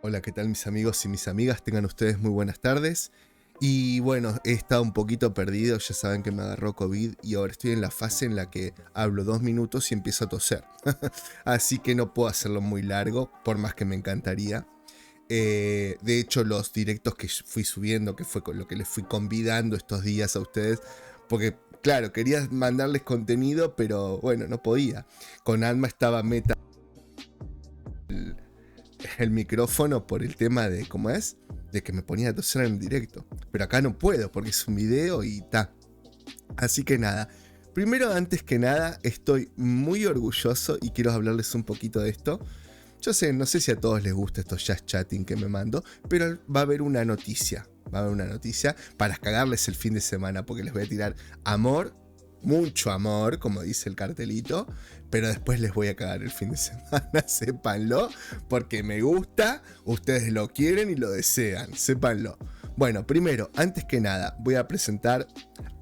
Hola, ¿qué tal mis amigos y mis amigas? Tengan ustedes muy buenas tardes. Y bueno, he estado un poquito perdido, ya saben que me agarró COVID y ahora estoy en la fase en la que hablo 2 minutos y empiezo a toser. Así que no puedo hacerlo muy largo, por más que me encantaría. De hecho, los directos que fui subiendo, que fue con lo que les fui convidando estos días a ustedes, porque claro, quería mandarles contenido, pero bueno, no podía. Con Alma estaba meta el micrófono por el tema de, ¿cómo es? De que me ponía a toser en el directo. Pero acá no puedo porque es un video y ta. Así que nada. Primero, antes que nada, estoy muy orgulloso y quiero hablarles un poquito de esto. Yo sé, no sé si a todos les gusta estos jazz chatting que me mando, pero va a haber una noticia. Va a haber una noticia para cagarles el fin de semana porque les voy a tirar amor, mucho amor, como dice el cartelito, pero después les voy a cagar el fin de semana, sépanlo, porque me gusta, ustedes lo quieren y lo desean, sépanlo. Bueno, primero, antes que nada, voy a presentar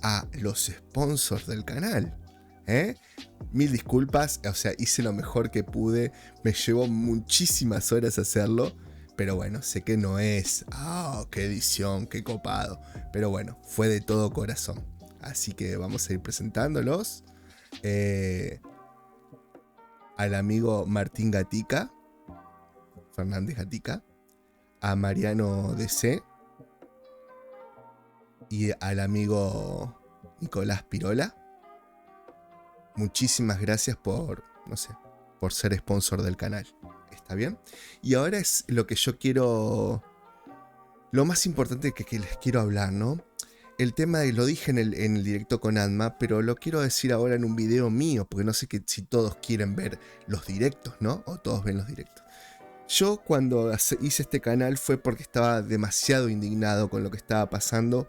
a los sponsors del canal. Mil disculpas, o sea, hice lo mejor que pude, me llevó muchísimas horas hacerlo, pero bueno, sé que no es, qué edición, qué copado, pero bueno, fue de todo corazón. Así que vamos a ir presentándolos. Al amigo Martín Gatica, Fernández Gatica, a Mariano DC y al amigo Nicolás Pirola. Muchísimas gracias por, no sé, por ser sponsor del canal. ¿Está bien? Y ahora es lo que yo quiero, lo más importante que les quiero hablar, ¿no? El tema de, lo dije en el directo con Adma, pero lo quiero decir ahora en un video mío, porque no sé si todos quieren ver los directos, ¿no? O todos ven los directos. Yo cuando hice este canal fue porque estaba demasiado indignado con lo que estaba pasando.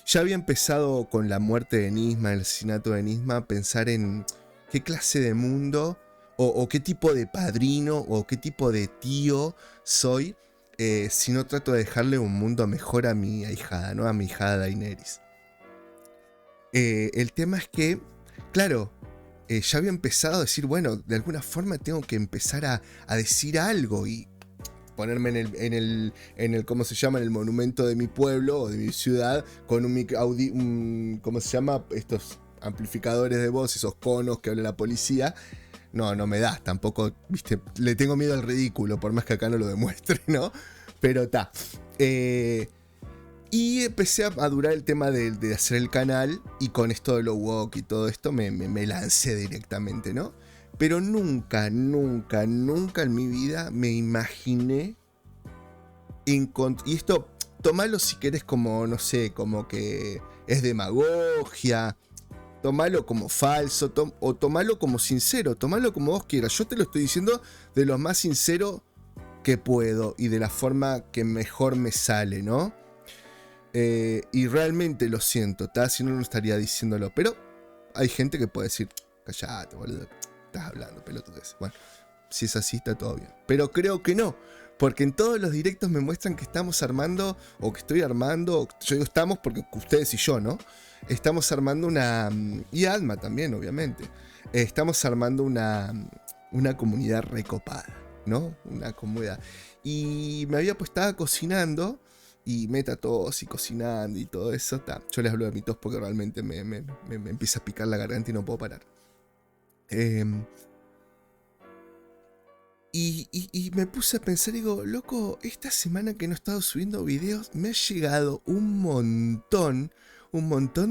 Ya había empezado con la muerte de Nisma, el asesinato de Nisma, a pensar en qué clase de mundo o qué tipo de padrino o qué tipo de tío soy si no trato de dejarle un mundo mejor a mi ahijada, ¿no? A mi hijada Daenerys. El tema es que, claro, ya había empezado a decir, bueno, de alguna forma tengo que empezar a decir algo y ponerme en el, ¿cómo se llama? En el monumento de mi pueblo o de mi ciudad con ¿cómo se llama? Estos amplificadores de voz, esos conos que habla la policía. No me da, tampoco, viste, le tengo miedo al ridículo, por más que acá no lo demuestre, ¿no? Pero ta. Y empecé a durar el tema de hacer el canal y con esto de lo woke y todo esto me lancé directamente, ¿no? Pero nunca en mi vida me imaginé y esto, tomalo si querés como, no sé, como que es demagogia, tomalo como falso, o tomalo como sincero, tomalo como vos quieras. Yo te lo estoy diciendo de lo más sincero que puedo y de la forma que mejor me sale, ¿no? Y realmente lo siento, si no estaría diciéndolo, pero hay gente que puede decir, callate, boludo, estás hablando, pelotudez. Bueno, si es así está todo bien, pero creo que no, porque en todos los directos me muestran que estamos armando, o que estoy armando, yo digo estamos porque ustedes y yo, ¿no? Estamos armando una, y Alma también, obviamente, estamos armando una comunidad recopada, ¿no? Una comunidad. Y me había pues estaba cocinando y meta tos y cocinando y todo eso. Yo les hablo de mi tos porque realmente me empieza a picar la garganta y no puedo parar. Y me puse a pensar, digo, loco, esta semana que no he estado subiendo videos, me ha llegado un montón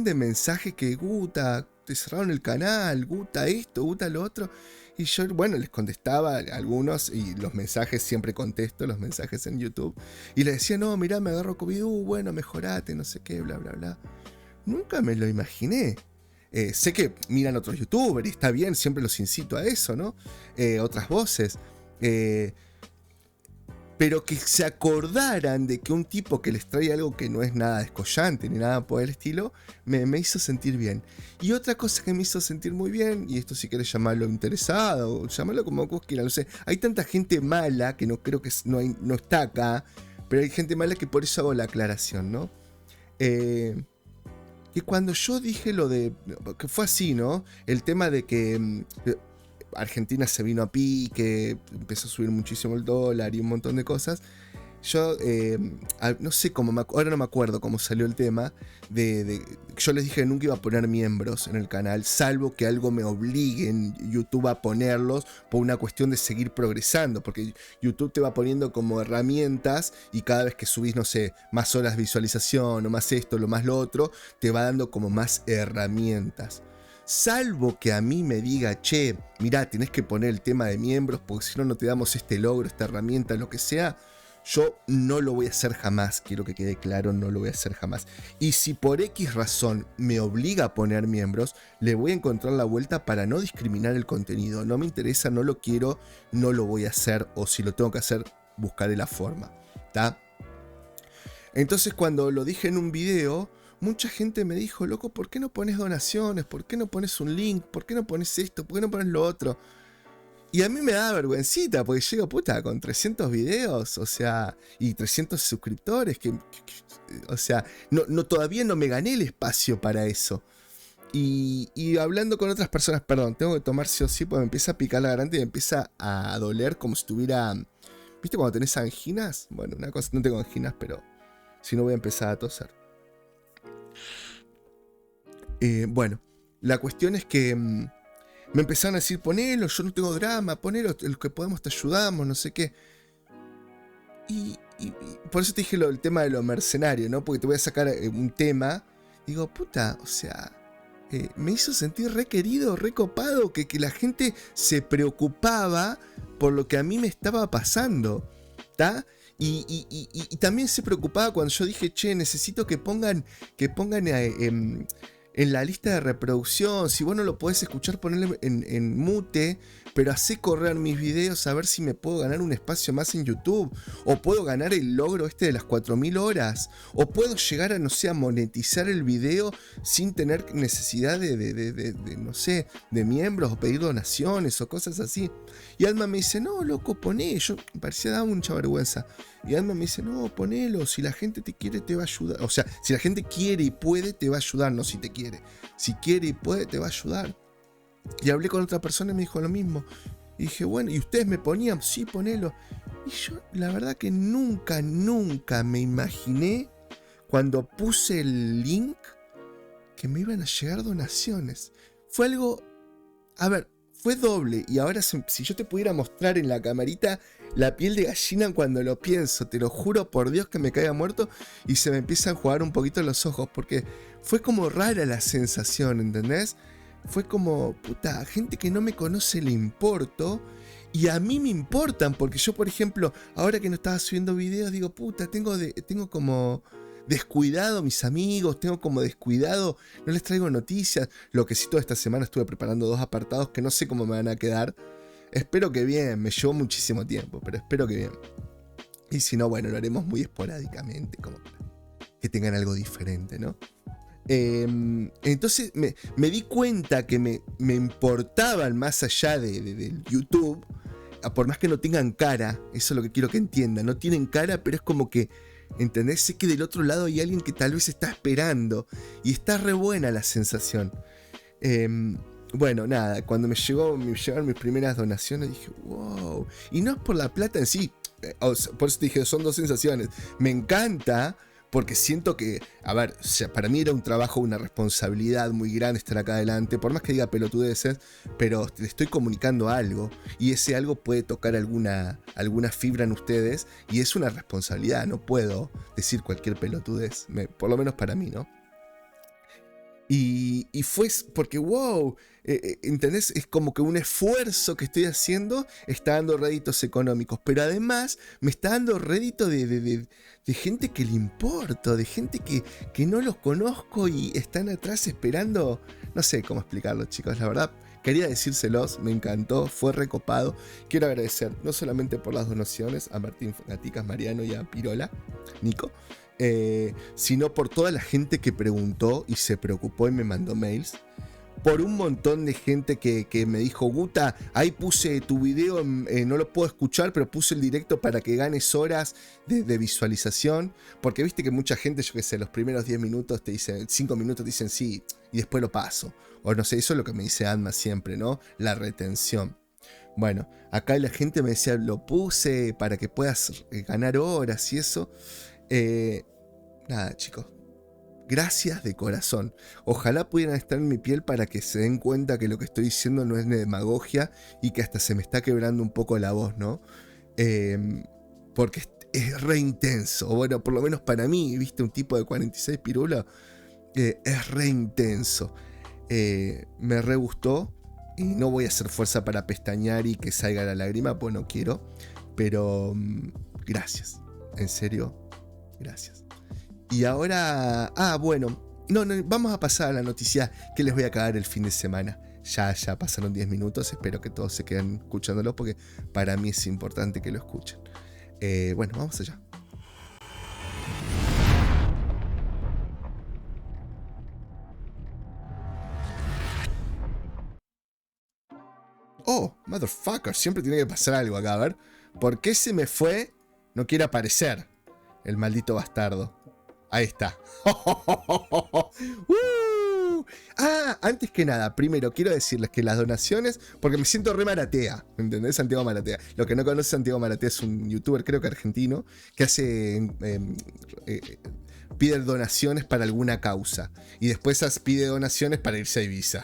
de mensajes que Guta, te cerraron el canal, Guta esto, Guta lo otro. Y yo, bueno, les contestaba a algunos y los mensajes, siempre contesto los mensajes en YouTube. Y les decía, no, mirá, me agarro COVID, bueno, mejorate, no sé qué, bla, bla, bla. Nunca me lo imaginé. Sé que miran otros youtubers y está bien, siempre los incito a eso, ¿no? Otras voces. Pero que se acordaran de que un tipo que les trae algo que no es nada descollante ni nada por el estilo, me hizo sentir bien. Y otra cosa que me hizo sentir muy bien, y esto si querés llamarlo interesado, llamarlo como vos quieras, no sé, hay tanta gente mala que no creo que no está acá, pero hay gente mala que por eso hago la aclaración, ¿no? Que cuando yo dije lo de, que fue así, ¿no? El tema de que Argentina se vino a pique, empezó a subir muchísimo el dólar y un montón de cosas. Yo no sé cómo, ahora no me acuerdo cómo salió el tema. Yo les dije que nunca iba a poner miembros en el canal, salvo que algo me obligue en YouTube a ponerlos por una cuestión de seguir progresando. Porque YouTube te va poniendo como herramientas y cada vez que subís, no sé, más horas de visualización o más esto, lo más lo otro, te va dando como más herramientas. Salvo que a mí me diga, che, mirá, tenés que poner el tema de miembros porque si no, no te damos este logro, esta herramienta, lo que sea. Yo no lo voy a hacer jamás, quiero que quede claro, no lo voy a hacer jamás. Y si por X razón me obliga a poner miembros, le voy a encontrar la vuelta para no discriminar el contenido. No me interesa, no lo quiero, no lo voy a hacer, o si lo tengo que hacer, buscaré la forma, ¿tá? Entonces cuando lo dije en un video, mucha gente me dijo, loco, ¿por qué no pones donaciones? ¿Por qué no pones un link? ¿Por qué no pones esto? ¿Por qué no pones lo otro? Y a mí me da vergüencita, porque llego, puta, con 300 videos, o sea, y 300 suscriptores, o sea, todavía no me gané el espacio para eso. Y hablando con otras personas, perdón, tengo que tomar sí o sí, porque me empieza a picar la garganta y me empieza a doler como si tuviera, ¿viste cuando tenés anginas? Bueno, una cosa, no tengo anginas, pero si no voy a empezar a toser. Bueno, la cuestión es que me empezaron a decir, ponelo, yo no tengo drama, ponelo, los que podemos te ayudamos, no sé qué. Y por eso te dije el tema de lo mercenario, ¿no? Porque te voy a sacar un tema. Digo, puta, o sea, me hizo sentir re querido, re copado, que la gente se preocupaba por lo que a mí me estaba pasando, ¿tá? Y también se preocupaba cuando yo dije, che, necesito que pongan en la lista de reproducción, si vos no lo podés escuchar, ponele en mute, pero hacé correr mis videos a ver si me puedo ganar un espacio más en YouTube, o puedo ganar el logro este de las 4000 horas, o puedo llegar a, no sé, a monetizar el video sin tener necesidad de no sé, de miembros, o pedir donaciones, o cosas así. Y Alma me dice, no, loco, poné, yo me parecía dar mucha vergüenza. Y Alma me dice, no, ponelo, si la gente te quiere te va a ayudar. O sea, si la gente quiere y puede te va a ayudar, no si te quiere. Si quiere y puede te va a ayudar. Y hablé con otra persona y me dijo lo mismo. Y dije, bueno, ¿y ustedes me ponían? Sí, ponelo. Y yo, la verdad que nunca me imaginé cuando puse el link que me iban a llegar donaciones. Fue algo, a ver, fue doble. Y ahora si yo te pudiera mostrar en la camarita la piel de gallina cuando lo pienso, te lo juro por Dios que me caiga muerto y se me empiezan a jugar un poquito los ojos, porque fue como rara la sensación, ¿entendés? Fue como, puta, gente que no me conoce le importo y a mí me importan, porque yo, por ejemplo, ahora que no estaba subiendo videos, digo, puta, tengo como descuidado a mis amigos, tengo como descuidado, no les traigo noticias. Lo que sí, toda esta semana estuve preparando 2 apartados que no sé cómo me van a quedar. Espero que bien, me llevó muchísimo tiempo, pero espero que bien. Y si no, bueno, lo haremos muy esporádicamente, como para que tengan algo diferente, ¿no? Entonces me di cuenta que me importaban más allá del YouTube, por más que no tengan cara, eso es lo que quiero que entiendan, no tienen cara, pero es como que, ¿entendés? Sé que del otro lado hay alguien que tal vez está esperando, y está re buena la sensación. Bueno, nada, cuando me llegaron mis primeras donaciones dije, wow, y no es por la plata en sí, por eso te dije, son 2 sensaciones, me encanta, porque siento que, a ver, o sea, para mí era un trabajo, una responsabilidad muy grande estar acá adelante, por más que diga pelotudeces, pero le estoy comunicando algo, y ese algo puede tocar alguna fibra en ustedes, y es una responsabilidad, no puedo decir cualquier pelotudez, por lo menos para mí, ¿no? Y fue porque, wow, ¿entendés? Es como que un esfuerzo que estoy haciendo está dando réditos económicos, pero además me está dando rédito de gente que le importo, de gente que no los conozco y están atrás esperando, no sé cómo explicarlo, chicos, la verdad. Quería decírselos, me encantó, fue recopado. Quiero agradecer no solamente por las donaciones a Martín Gaticas, Mariano y a Pirola, Nico, sino por toda la gente que preguntó y se preocupó y me mandó mails. Por un montón de gente que me dijo, Guta, ahí puse tu video, no lo puedo escuchar, pero puse el directo para que ganes horas de visualización. Porque viste que mucha gente, yo qué sé, los primeros 10 minutos te dicen, 5 minutos te dicen sí, y después lo paso. O no sé, eso es lo que me dice Alma siempre, ¿no? La retención. Bueno, acá la gente me decía, lo puse para que puedas ganar horas y eso. Nada, chicos. Gracias de corazón. Ojalá pudieran estar en mi piel para que se den cuenta que lo que estoy diciendo no es demagogia y que hasta se me está quebrando un poco la voz, ¿no? Porque es re intenso. Bueno, por lo menos para mí, viste, un tipo de 46 pirulas, es re intenso. Me re gustó. Y no voy a hacer fuerza para pestañear y que salga la lágrima, pues no quiero. Pero gracias. En serio, gracias. Y ahora... bueno. No, vamos a pasar a la noticia que les voy a cagar el fin de semana. Ya pasaron 10 minutos. Espero que todos se queden escuchándolo porque para mí es importante que lo escuchen. Bueno, vamos allá. Oh, motherfucker, siempre tiene que pasar algo acá, a ver. ¿Por qué se me fue? No quiere aparecer el maldito bastardo. Ahí está. Antes que nada, primero quiero decirles que las donaciones, porque me siento re Maratea, ¿entendés? Santiago Maratea. Lo que no conoce Santiago Maratea es un youtuber, creo que argentino, que hace... pide donaciones para alguna causa. Y después pide donaciones para irse a Ibiza.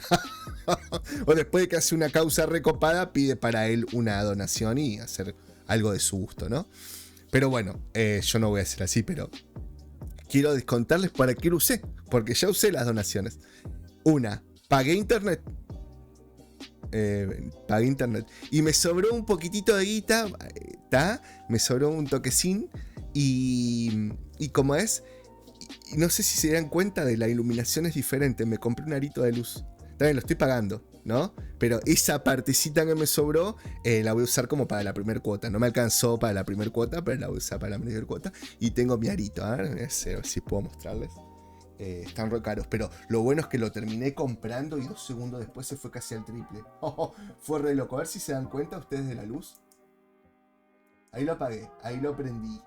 O después de que hace una causa recopada, pide para él una donación y hacer algo de su gusto, ¿no? Pero bueno, yo no voy a hacer así, pero quiero descontarles para qué lo usé. Porque ya usé las donaciones. Una, pagué internet. Y me sobró un poquitito de guita. Me sobró un toquecín. Y como es... Y no sé si se dan cuenta de la iluminación es diferente. Me compré un arito de luz. También lo estoy pagando, ¿no? Pero esa partecita que me sobró la voy a usar como para la primera cuota. No me alcanzó para la primera cuota, pero la voy a usar para la primera cuota. Y tengo mi arito, a ver si puedo mostrarles. Están re caros, pero lo bueno es que lo terminé comprando y 2 segundos después se fue casi al triple. Fue re loco. A ver si se dan cuenta ustedes de la luz. Ahí lo apagué, ahí lo prendí.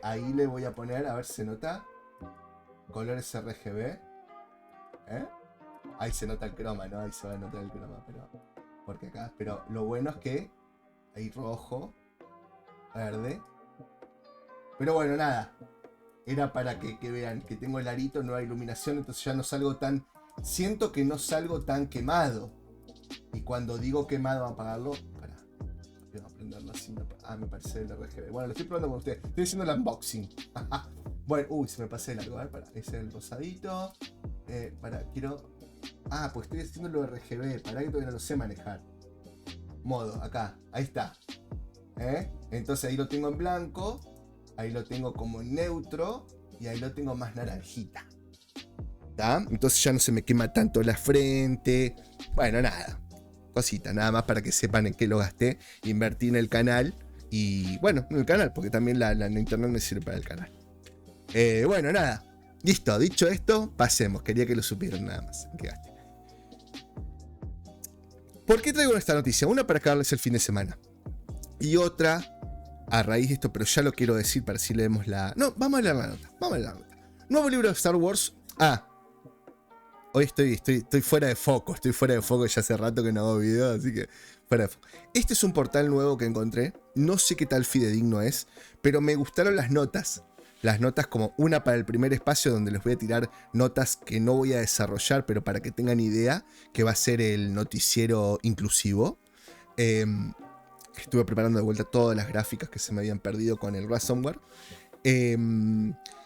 Ahí le voy a poner, a ver si se nota. Colores RGB. Ahí se nota el croma, ¿no? Ahí se va a notar el croma, pero... Porque acá... Pero lo bueno es que... Ahí rojo. Verde. Pero bueno, nada. Era para que vean que tengo el arito, nueva iluminación, entonces ya no salgo tan... Siento que no salgo tan quemado. Y cuando digo quemado, vamos a apagarlo... Pará. Voy a prenderlo así. Me parece el RGB. Bueno, lo estoy probando con ustedes. Estoy haciendo el unboxing. Bueno, se me pasé el largo. A ver, pará. Ese es el rosadito. Quiero... pues estoy haciendo lo RGB. Pará que todavía no lo sé manejar. Modo, acá. Ahí está. Entonces ahí lo tengo en blanco. Ahí lo tengo como en neutro. Y ahí lo tengo más naranjita. ¿Está? Entonces ya no se me quema tanto la frente. Bueno, nada. Cosita, nada más para que sepan en qué lo gasté. Invertí en el canal. Y bueno, en el canal, porque también la internet me sirve para el canal. Bueno, nada. Listo, dicho esto, pasemos. Quería que lo supieran nada más. Que gaste. ¿Por qué traigo esta noticia? Una para cagarles el fin de semana. Y otra a raíz de esto, pero ya lo quiero decir para si leemos la... No, vamos a leer la nota. Nuevo libro de Star Wars. Hoy estoy fuera de foco. Estoy fuera de foco, ya hace rato que no hago videos, así que fuera de foco. Este es un portal nuevo que encontré. No sé qué tal fidedigno es, pero me gustaron las notas. Las notas como una para el primer espacio donde les voy a tirar notas que no voy a desarrollar, pero para que tengan idea que va a ser el noticiero inclusivo. Estuve preparando de vuelta todas las gráficas que se me habían perdido con el ransomware.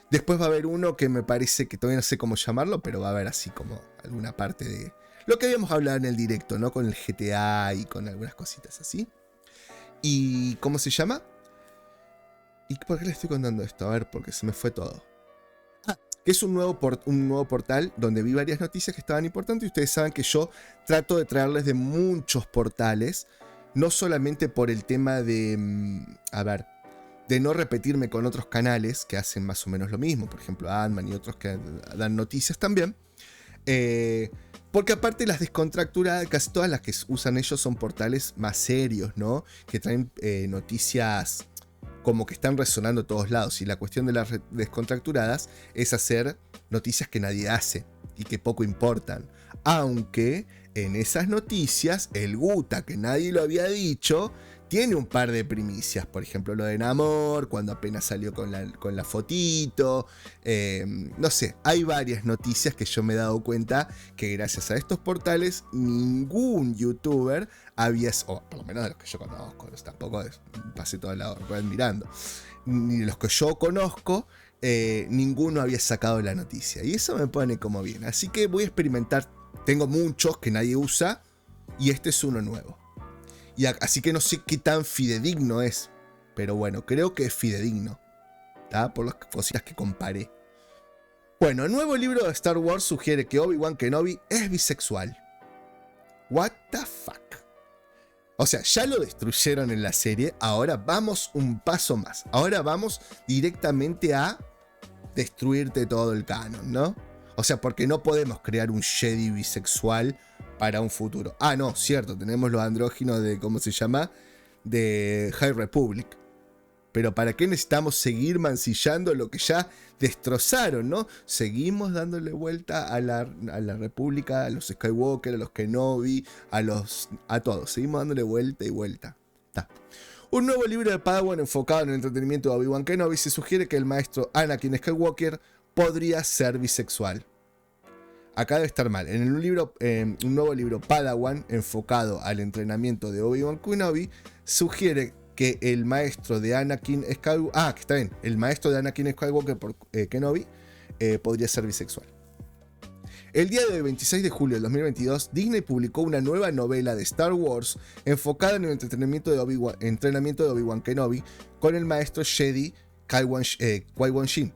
Después va a haber uno que me parece que todavía no sé cómo llamarlo, pero va a haber así como alguna parte de lo que habíamos hablado en el directo, ¿no? Con el GTA y con algunas cositas así. ¿Y cómo se llama? ¿Y por qué les estoy contando esto? A ver, porque se me fue todo. Que es un nuevo portal donde vi varias noticias que estaban importantes. Y ustedes saben que yo trato de traerles de muchos portales. No solamente por el tema de... de no repetirme con otros canales que hacen más o menos lo mismo. Por ejemplo, Adman y otros que dan noticias también. Porque aparte las descontracturadas, casi todas las que usan ellos son portales más serios, ¿no? Que traen noticias... como que están resonando a todos lados. Y la cuestión de las descontracturadas es hacer noticias que nadie hace y que poco importan. Aunque en esas noticias, el Guta, que nadie lo había dicho, tiene un par de primicias. Por ejemplo, lo de Namor, cuando apenas salió con la fotito. No sé, hay varias noticias que yo me he dado cuenta que gracias a estos portales ningún youtuber había, o por lo menos de los que yo conozco, tampoco pasé toda la hora mirando, ni de los que yo conozco, ninguno había sacado la noticia. Y eso me pone como bien. Así que voy a experimentar. Tengo muchos que nadie usa y este es uno nuevo. Así que no sé qué tan fidedigno es. Pero bueno, creo que es fidedigno. ¿Tá? Por las cositas que comparé. Bueno, el nuevo libro de Star Wars sugiere que Obi-Wan Kenobi es bisexual. What the fuck. O sea, ya lo destruyeron en la serie. Ahora vamos un paso más. Ahora vamos directamente a destruirte todo el canon, ¿no? O sea, porque no podemos crear un Jedi bisexual para un futuro. Ah, no, cierto, tenemos los andróginos de, ¿cómo se llama? De High Republic. Pero ¿para qué necesitamos seguir mancillando lo que ya destrozaron, no? Seguimos dándole vuelta a la República, a los Skywalker, a los Kenobi, a todos. Seguimos dándole vuelta y vuelta. Está. Un nuevo libro de Padawan enfocado en el entretenimiento de Obi-Wan Kenobi se sugiere que el maestro Anakin Skywalker podría ser bisexual. Acá debe estar mal. En un nuevo libro Padawan enfocado al entrenamiento de Obi-Wan Kenobi sugiere que el maestro de Anakin Skywalker, que está bien, el maestro de Anakin Skywalker por Kenobi podría ser bisexual. El día del 26 de julio de 2022, Disney publicó una nueva novela de Star Wars enfocada en el entrenamiento de Obi-Wan Kenobi con el maestro Jedi Qui-Gon Jinn.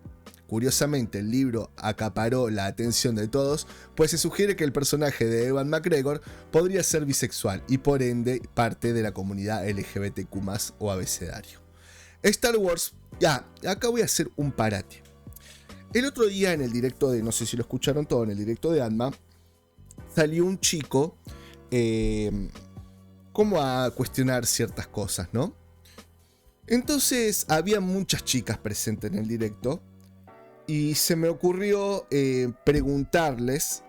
Curiosamente, el libro acaparó la atención de todos, pues se sugiere que el personaje de Ewan McGregor podría ser bisexual y por ende parte de la comunidad LGBTQ+, o abecedario. Star Wars, acá voy a hacer un parate. El otro día en el directo de, no sé si lo escucharon todo, en el directo de Anma, salió un chico como a cuestionar ciertas cosas, ¿no? Entonces había muchas chicas presentes en el directo. Y se me ocurrió preguntarles.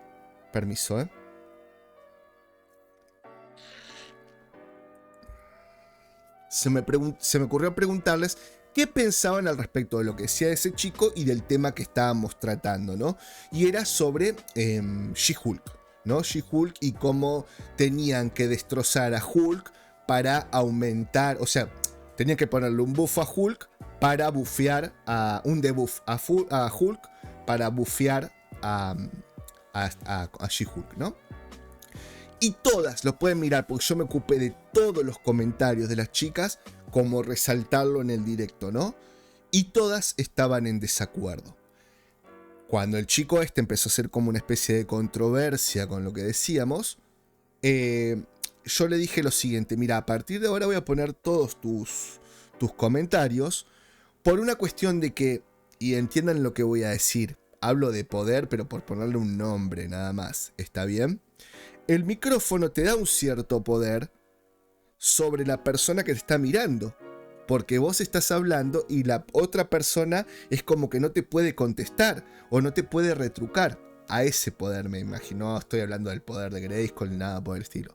Permiso, Se me ocurrió preguntarles qué pensaban al respecto de lo que decía ese chico y del tema que estábamos tratando, ¿no? Y era sobre She-Hulk, ¿no? She-Hulk y cómo tenían que destrozar a Hulk para aumentar. O sea, tenían que ponerle un buff a Hulk para bufear un debuff a Hulk para bufear a She-Hulk, ¿no? Y todas lo pueden mirar porque yo me ocupé de todos los comentarios de las chicas, como resaltarlo en el directo, ¿no? Y todas estaban en desacuerdo. Cuando el chico empezó a hacer como una especie de controversia con lo que decíamos, yo le dije lo siguiente: mira, a partir de ahora voy a poner todos tus comentarios, por una cuestión de que, y entiendan lo que voy a decir, hablo de poder, pero por ponerle un nombre nada más, ¿está bien? El micrófono te da un cierto poder sobre la persona que te está mirando, porque vos estás hablando y la otra persona es como que no te puede contestar o no te puede retrucar. A ese poder me imagino, no estoy hablando del poder de Grayskull ni nada por el estilo.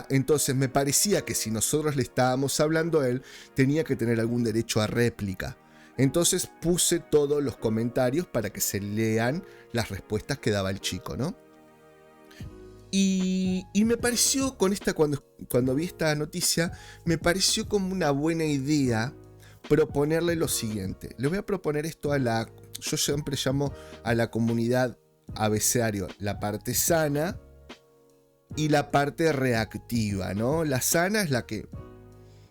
Entonces me parecía que si nosotros le estábamos hablando a él, tenía que tener algún derecho a réplica. Entonces puse todos los comentarios para que se lean las respuestas que daba el chico, ¿no? Y me pareció, cuando vi esta noticia, me pareció como una buena idea proponerle lo siguiente. Le voy a proponer esto yo siempre llamo a la comunidad abecedario, la parte sana y la parte reactiva, ¿no? La sana es la que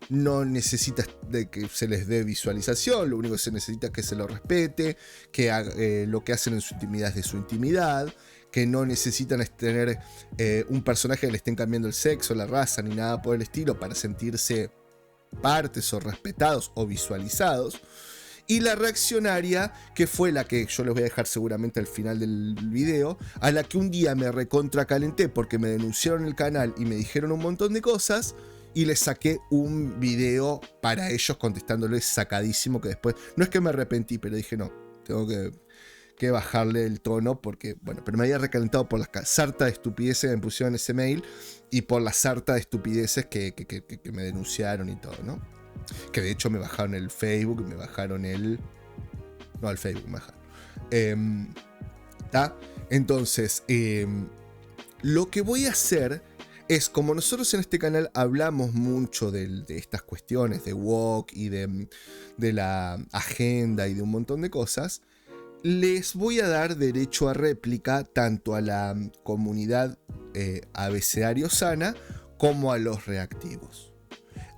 no necesita de que se les dé visualización, lo único que se necesita es que se lo respete, que lo que hacen en su intimidad es de su intimidad, que no necesitan tener un personaje que le estén cambiando el sexo, la raza, ni nada por el estilo para sentirse partes o respetados o visualizados. Y la reaccionaria, que fue la que yo les voy a dejar seguramente al final del video, a la que un día me recontracalenté porque me denunciaron el canal y me dijeron un montón de cosas, y les saqué un video para ellos contestándoles sacadísimo, que después, no es que me arrepentí, pero dije no, tengo que que bajarle el tono, porque, bueno, pero me había recalentado por la sarta de estupideces que me pusieron en ese mail y por la sarta de estupideces que me denunciaron y todo, ¿no? Que de hecho me bajaron el Facebook, me bajaron el... No, el Facebook me bajaron. ¿Tá? Entonces, lo que voy a hacer es, como nosotros en este canal hablamos mucho de estas cuestiones de woke y de la agenda y de un montón de cosas, les voy a dar derecho a réplica tanto a la comunidad abecedario sana como a los reactivos.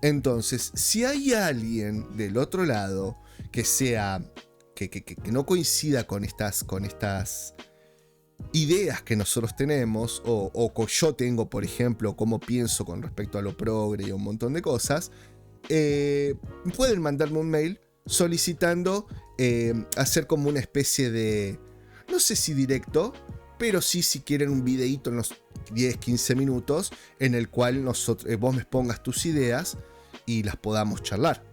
Entonces, si hay alguien del otro lado que sea que no coincida con estas ideas que nosotros tenemos, o que yo tengo, por ejemplo, cómo pienso con respecto a lo progre y un montón de cosas, pueden mandarme un mail solicitando hacer como una especie de, no sé si directo, pero sí, si quieren un videíto en los 10-15 minutos en el cual vos me pongas tus ideas y las podamos charlar.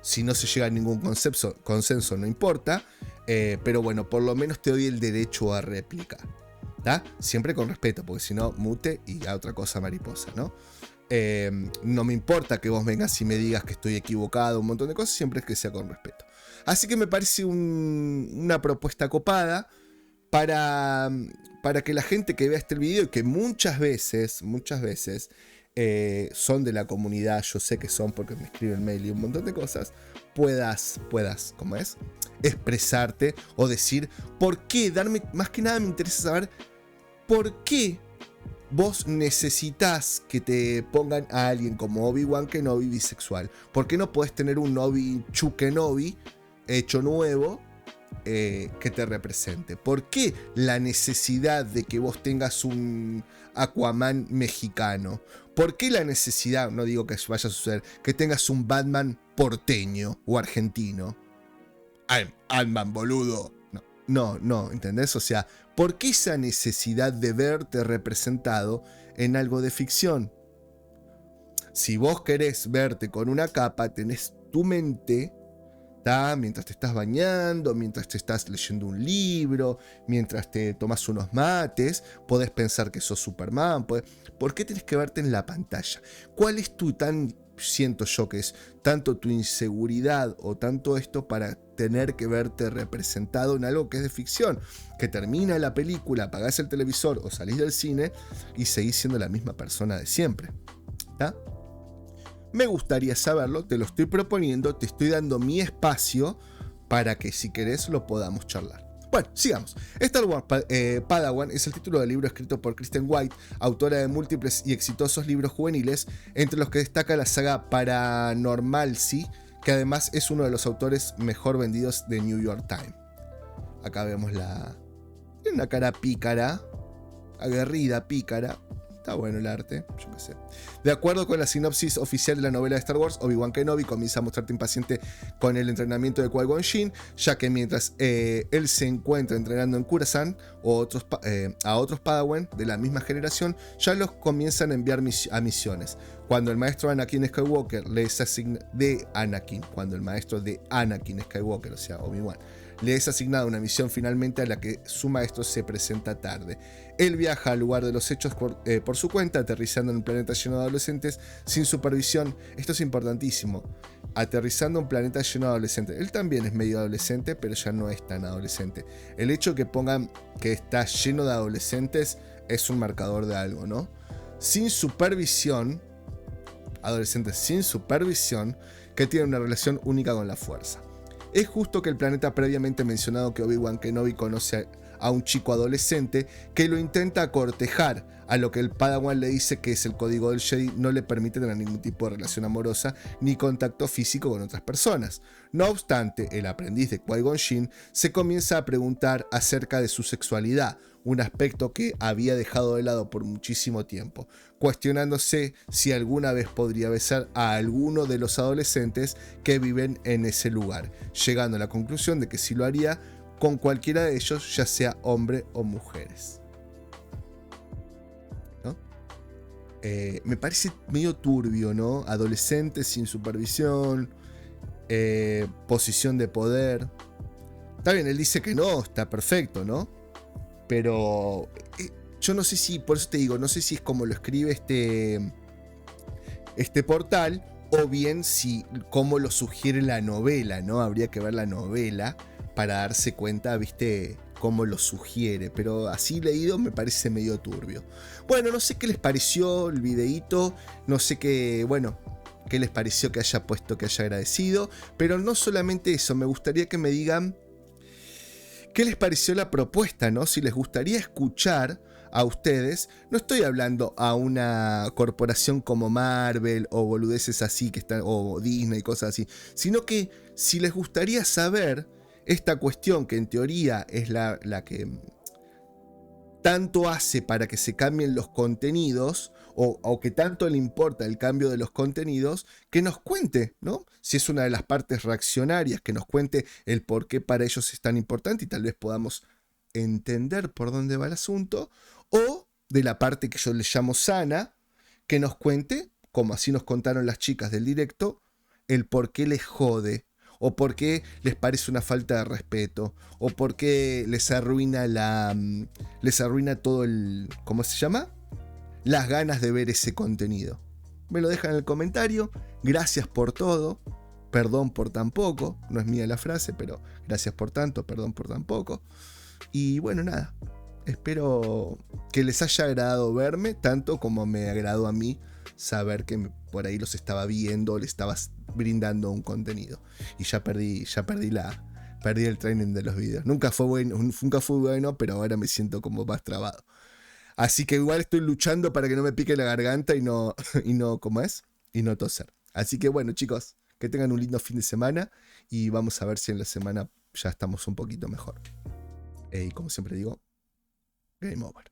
Si no se llega a ningún consenso, no importa, pero bueno, por lo menos te doy el derecho a réplica, ¿tá? Siempre con respeto, porque si no, mute y a otra cosa mariposa, ¿no? No me importa que vos vengas y me digas que estoy equivocado, un montón de cosas, siempre es que sea con respeto. Así que me parece una propuesta copada para que la gente que vea este video, y que muchas veces son de la comunidad, yo sé que son porque me escriben mail y un montón de cosas, puedas, ¿cómo es? Expresarte o decir por qué, más que nada me interesa saber por qué vos necesitas que te pongan a alguien como Obi-Wan Kenobi bisexual. ¿Por qué no podés tener un Obi-Chu Kenobi hecho nuevo que te represente? ¿Por qué la necesidad de que vos tengas un Aquaman mexicano? ¿Por qué la necesidad, no digo que vaya a suceder, que tengas un Batman porteño o argentino? Ant-Man, boludo. No, ¿entendés? O sea, ¿por qué esa necesidad de verte representado en algo de ficción? Si vos querés verte con una capa, tenés tu mente, ¿tá? Mientras te estás bañando, mientras te estás leyendo un libro, mientras te tomas unos mates, podés pensar que sos Superman. ¿Por qué tenés que verte en la pantalla? ¿Cuál es siento yo que es tanto tu inseguridad o tanto esto para tener que verte representado en algo que es de ficción? Que termina la película, apagás el televisor o salís del cine y seguís siendo la misma persona de siempre, ¿tá? Me gustaría saberlo, te lo estoy proponiendo, te estoy dando mi espacio para que si querés lo podamos charlar. Bueno, sigamos. Star Wars Padawan es el título del libro escrito por Kristen White, autora de múltiples y exitosos libros juveniles, entre los que destaca la saga Paranormalcy, que además es uno de los autores mejor vendidos de New York Times. Acá vemos tiene una cara pícara, aguerrida, pícara. Está bueno el arte, yo qué sé. De acuerdo con la sinopsis oficial de la novela de Star Wars, Obi-Wan Kenobi comienza a mostrarte impaciente con el entrenamiento de Qui-Gon Jinn, ya que mientras él se encuentra entrenando en Coruscant a otros Padawan de la misma generación, ya los comienzan a enviar a misiones. Cuando el maestro Anakin Skywalker cuando el maestro de Anakin Skywalker, o sea Obi-Wan, le es asignada una misión finalmente a la que su maestro se presenta tarde. Él viaja al lugar de los hechos por su cuenta, aterrizando en un planeta lleno de adolescentes sin supervisión. Esto es importantísimo. Aterrizando en un planeta lleno de adolescentes. Él también es medio adolescente, pero ya no es tan adolescente. El hecho de que pongan que está lleno de adolescentes es un marcador de algo, ¿no? Sin supervisión, adolescentes sin supervisión, que tienen una relación única con la fuerza. Es justo que el planeta previamente mencionado que Obi-Wan Kenobi conoce a un chico adolescente que lo intenta cortejar, a lo que el Padawan le dice que es el código del Jedi, no le permite tener ningún tipo de relación amorosa ni contacto físico con otras personas. No obstante, el aprendiz de Qui-Gon Jinn se comienza a preguntar acerca de su sexualidad, un aspecto que había dejado de lado por muchísimo tiempo, cuestionándose si alguna vez podría besar a alguno de los adolescentes que viven en ese lugar, llegando a la conclusión de que sí lo haría con cualquiera de ellos, ya sea hombre o mujeres. ¿No? Me parece medio turbio, ¿no? Adolescentes sin supervisión, posición de poder. Está bien, él dice que no, está perfecto, ¿no? Pero yo no sé si, por eso te digo, no sé si es como lo escribe este portal, o bien si como lo sugiere la novela, ¿no? Habría que ver la novela para darse cuenta, viste, cómo lo sugiere, pero así leído me parece medio turbio. Bueno, no sé qué les pareció el videíto, no sé qué, bueno, qué les pareció que haya puesto, que haya agradecido, pero no solamente eso, me gustaría que me digan qué les pareció la propuesta, ¿no? Si les gustaría escuchar a ustedes, no estoy hablando a una corporación como Marvel o boludeces así que están, o Disney y cosas así, sino que si les gustaría saber esta cuestión que en teoría es la que tanto hace para que se cambien los contenidos o que tanto le importa el cambio de los contenidos, que nos cuente, ¿no? Si es una de las partes reaccionarias, que nos cuente el por qué para ellos es tan importante y tal vez podamos entender por dónde va el asunto, o de la parte que yo le llamo sana, que nos cuente, como así nos contaron las chicas del directo, el por qué les jode, o por qué les parece una falta de respeto, o por qué les arruina les arruina todo el, ¿cómo se llama? Las ganas de ver ese contenido. Me lo dejan en el comentario. Gracias por todo. Perdón por tan poco. No es mía la frase, pero gracias por tanto, perdón por tan poco. Y bueno, nada. Espero que les haya agradado verme, tanto como me agradó a mí saber que por ahí los estaba viendo, les estaba brindando un contenido. Y perdí el training de los videos. Nunca fue bueno, pero ahora me siento como más trabado. Así que igual estoy luchando para que no me pique la garganta y no, ¿cómo es? Y no toser. Así que bueno, chicos, que tengan un lindo fin de semana y vamos a ver si en la semana ya estamos un poquito mejor. Y como siempre digo, game over.